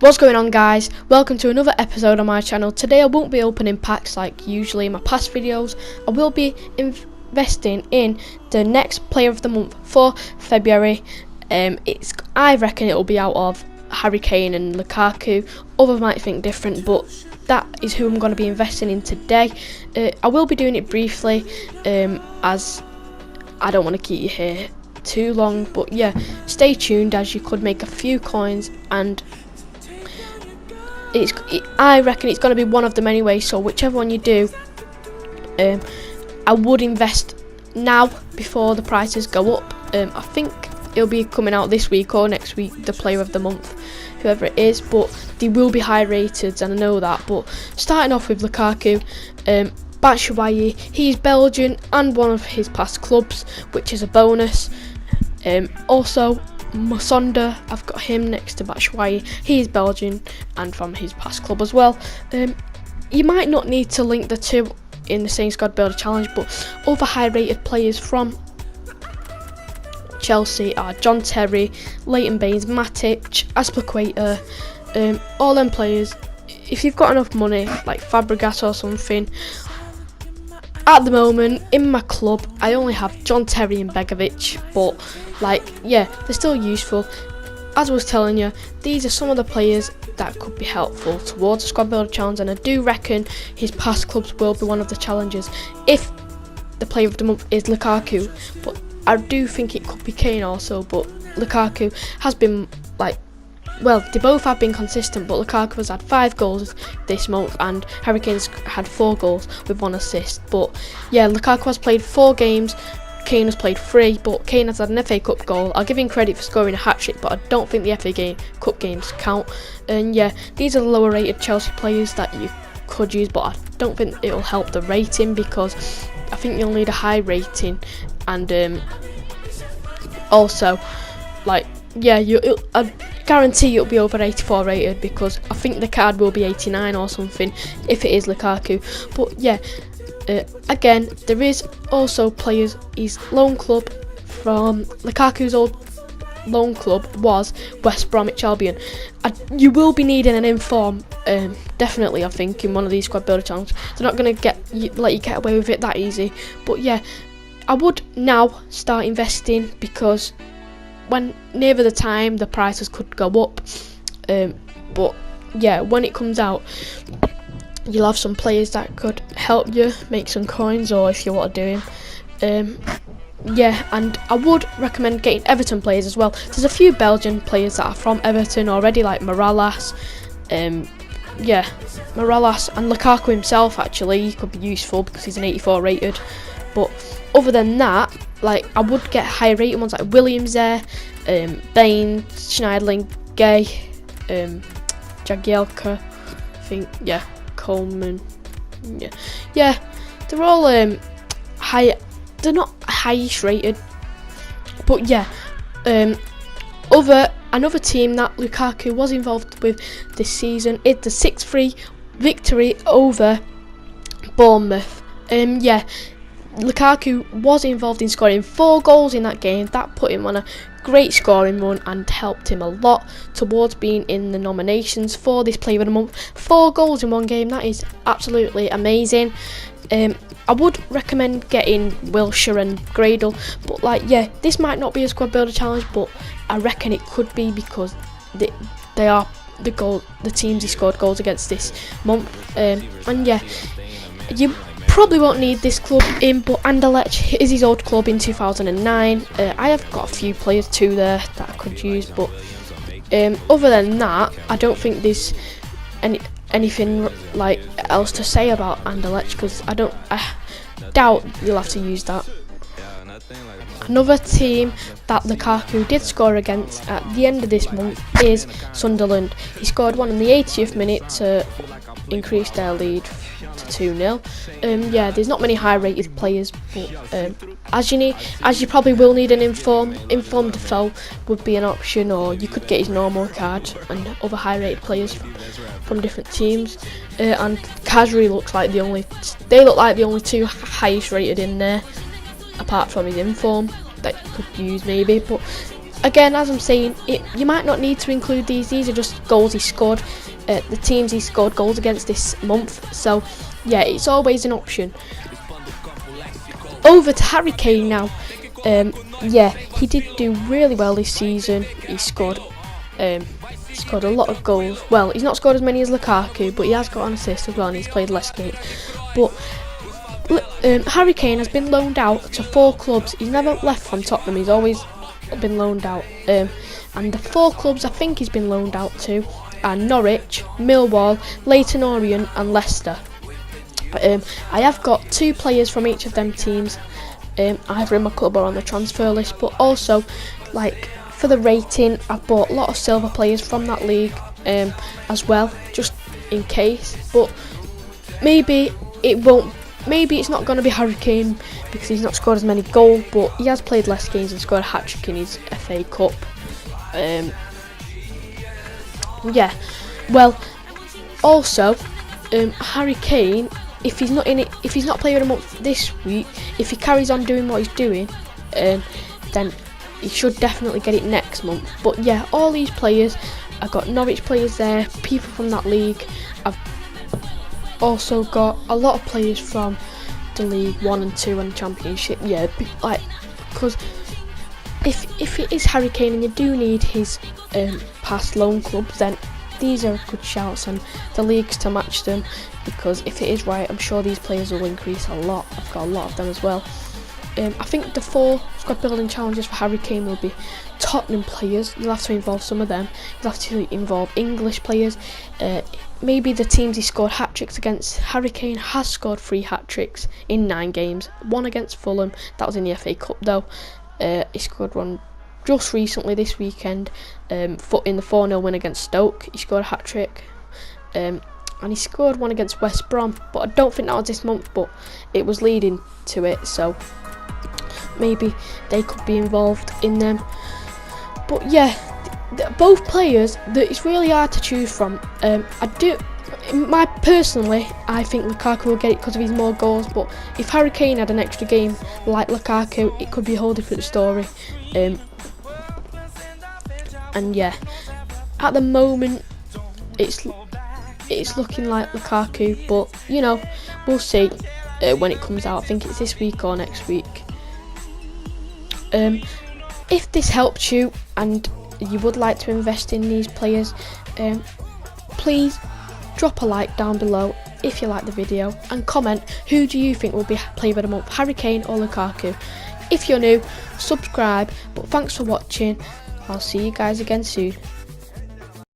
What's going on, guys? Welcome to another episode on my channel. Today I won't be opening packs like usually in my past videos. I will be investing in the next player of the month for February. I reckon it will be out of Kane and Lukaku. Others might think different, but that is who I'm going to be investing in today. I will be doing it briefly as I don't want to keep you here too long, but yeah, stay tuned as you could make a few coins, and I reckon it's going to be one of them anyway, so whichever one you do, I would invest now before the prices go up. I think it'll be coming out this week or next week, the player of the month, whoever it is, but they will be high rated, and I know that. But starting off with Lukaku, Batshuayi, he's Belgian and one of his past clubs, which is a bonus. Also Musonda, I've got him next to Batshuayi. He's Belgian and from his past club as well. You might not need to link the two in the same squad builder challenge, but other high rated players from Chelsea are John Terry, Leighton Baines, Matic, Aspilicueta, all them players. If you've got enough money, like Fabregas or something. At the moment, in my club, I only have John Terry and Begovic, but yeah, they're still useful. As I was telling you, these are some of the players that could be helpful towards the squad builder challenge, and I do reckon his past clubs will be one of the challenges if the player of the month is Lukaku. But I do think it could be Kane also, but Lukaku has been well, they both have been consistent, but Lukaku has had 5 goals this month and Harry Kane's had 4 goals with 1 assist. But yeah, Lukaku has played 4 games, Kane has played 3, but Kane has had an FA Cup goal. I'll give him credit for scoring a hat-trick, but I don't think the FA Cup games count. And yeah, these are the lower rated Chelsea players that you could use, but I don't think it'll help the rating, because I think you'll need a high rating. And also, yeah, I guarantee it'll be over 84 rated, because I think the card will be 89 or something if it is Lukaku. But yeah, again, there is also players. His loan club from Lukaku's old loan club was West Bromwich Albion. You will be needing an inform, definitely, I think, in one of these squad builder challenges. They're not going to let you get away with it that easy. But yeah, I would now start investing, because when nearer the time, the prices could go up. But yeah, when it comes out, you'll have some players that could help you make some coins, or if you want to do them. Yeah, and I would recommend getting Everton players as well. There's a few Belgian players that are from Everton already, like Morales. Yeah, Morales and Lukaku himself, actually, he could be useful because he's an 84 rated. But other than that, I would get higher rated ones like Williams there, Bain, Schneiderlin, Gay, Jagielka, I think, yeah, Coleman, yeah, they're all high. They're not highest rated, but yeah, another team that Lukaku was involved with this season is the 6-3 victory over Bournemouth. Yeah, Lukaku was involved in scoring 4 goals in that game. That put him on a great scoring run and helped him a lot towards being in the nominations for this player of the month. 4 goals in one game, that is absolutely amazing. I would recommend getting Wilshere and Gradle, but yeah, this might not be a squad builder challenge, but I reckon it could be, because they are the teams he scored goals against this month. And yeah, you probably won't need this club in, but Anderlecht is his old club in 2009. I have got a few players too there that I could use, but other than that, I don't think there's anything else to say about Anderlecht, because I doubt you'll have to use that. Another team that Lukaku did score against at the end of this month is Sunderland. He scored one in the 80th minute to increase their lead to 2-0. Yeah, there's not many high rated players, but as you probably will need an inform Defoe would be an option, or you could get his normal card and other high rated players from different teams. And Kazri looks like the only 2 highest rated in there, apart from his inform that you could use maybe. But again, as I'm saying, you might not need to include these. These are just goals he scored. The teams he scored goals against this month. So yeah, it's always an option. Over to Harry Kane now. Yeah, he did do really well this season. He scored a lot of goals. Well, he's not scored as many as Lukaku, but he has got an assist as well, and he's played less games. But Harry Kane has been loaned out to 4 clubs. He's never left from Tottenham. He's always been loaned out. And the 4 clubs I think he's been loaned out to are Norwich, Millwall, Leyton Orient, and Leicester. I have got 2 players from each of them teams, either in my club or on the transfer list. But also, like, for the rating, I've bought a lot of silver players from that league as well, just in case. But maybe it's not going to be Harry Kane because he's not scored as many goals, but he has played less games and scored a hat-trick in his FA Cup. Yeah, well, also, Harry Kane, if he's not in it, if he's not player of the month this week, if he carries on doing what he's doing, then he should definitely get it next month. But yeah, all these players, I've got Norwich players there, people from that league. I've also got a lot of players from the League 1 and 2 and Championship. Yeah, like, because if it is Harry Kane and you do need his past loan clubs, then these are good shouts, and the leagues to match them, because if it is right, I'm sure these players will increase a lot. I've got a lot of them as well. I think the 4 squad building challenges for Harry Kane will be Tottenham players. You'll have to involve some of them. You'll have to involve English players. Maybe the teams he scored hat-tricks against. Harry Kane has scored 3 hat-tricks in 9 games. 1 against Fulham. That was in the FA Cup though. He scored one just recently this weekend in the 4-0 win against Stoke. He scored a hat-trick. And he scored one against West Brom. But I don't think that was this month, but it was leading to it. So maybe they could be involved in them. But yeah, both players, it's really hard to choose from. Personally, I think Lukaku will get it because of his more goals. But if Harry Kane had an extra game like Lukaku, it could be a whole different story. And yeah, at the moment, it's looking like Lukaku. But you know, we'll see when it comes out. I think it's this week or next week. If this helped you and you would like to invest in these players, please drop a like down below if you like the video, and comment who do you think will be player of the month, Harry Kane or Lukaku. If you're new, subscribe. But thanks for watching. I'll see you guys again soon.